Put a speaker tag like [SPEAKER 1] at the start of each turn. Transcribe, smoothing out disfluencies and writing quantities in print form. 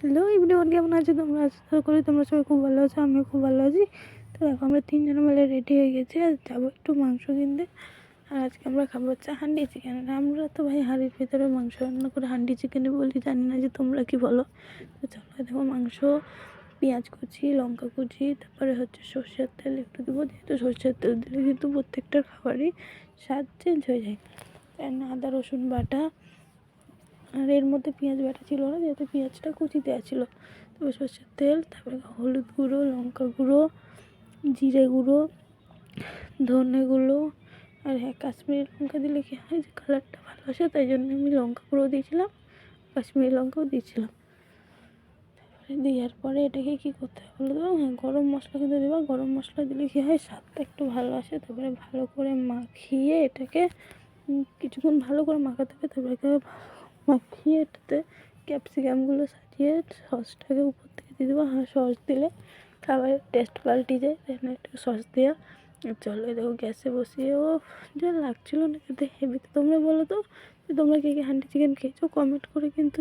[SPEAKER 1] Hello everyone, কেমন আছো তোমরা? আশা করি তোমরা সবাই খুব ভালো আছো, আমিও খুব ভালো আছি। তো দেখো আমরা তিনজন মিলে রেডি হয়ে গেছি, আর যাবো একটু মাংস কিনতে। আর আজকে আমরা খাবো হচ্ছে হান্ডি চিকেন। আমরা তো ভাই হাঁড়ির ভিতরে মাংস রান্না করে হান্ডি চিকেনই বলি, জানি না যে তোমরা কি বলো। তো চলো দেখো, মাংস, পেঁয়াজ কুচি, লঙ্কা কুচি, তারপরে হচ্ছে সর্ষের তেল একটু দেবো, যেহেতু সর্ষের তেল দিলে কিন্তু প্রত্যেকটার খাবারই স্বাদ চেঞ্জ হয়ে যায়। তাই না, আদা রসুন বাটা, আর এর মধ্যে পেঁয়াজ বাটা ছিল না, যেহেতু পেঁয়াজটা কুচি দেওয়া ছিল। তারপর সর্ষের তেল, তারপরে হলুদ গুঁড়ো, লঙ্কা গুঁড়ো, জিরে গুঁড়ো, ধনে গুঁড়ো, আর হ্যাঁ, কাশ্মীরি লঙ্কা দিলে কী হয় যে কালারটা ভালো আসে, তাই জন্য আমি লঙ্কা গুঁড়ো দিয়েছিলাম, কাশ্মীরি লঙ্কাও দিয়েছিলাম। তারপরে দেওয়ার পরে এটাকে কী করতে হবে বলো তো? হ্যাঁ, গরম মশলা কিন্তু দেবা, গরম মশলা দিলে কী হয় স্বাদটা একটু ভালো আসে। তারপরে ভালো করে মাখিয়ে এটাকে কিছুক্ষণ ভালো করে মাখাতে হবে। তারপরে মাখিয়ে এটাতে ক্যাপসিকামগুলো সাজিয়ে সসটাকে উপর থেকে দিয়ে দেবো। হ্যাঁ, সস দিলে খাবারের টেস্ট পাল্টে যায়, তাই না, একটু সস দেওয়া। চলো দেখো গ্যাসে বসিয়ে, ও যা লাগছিলো না খেতে হেভি। তোমরা বলো তো যে তোমরা কে কে হান্ডি চিকেন খেয়েছো, কমেন্ট করে কিন্তু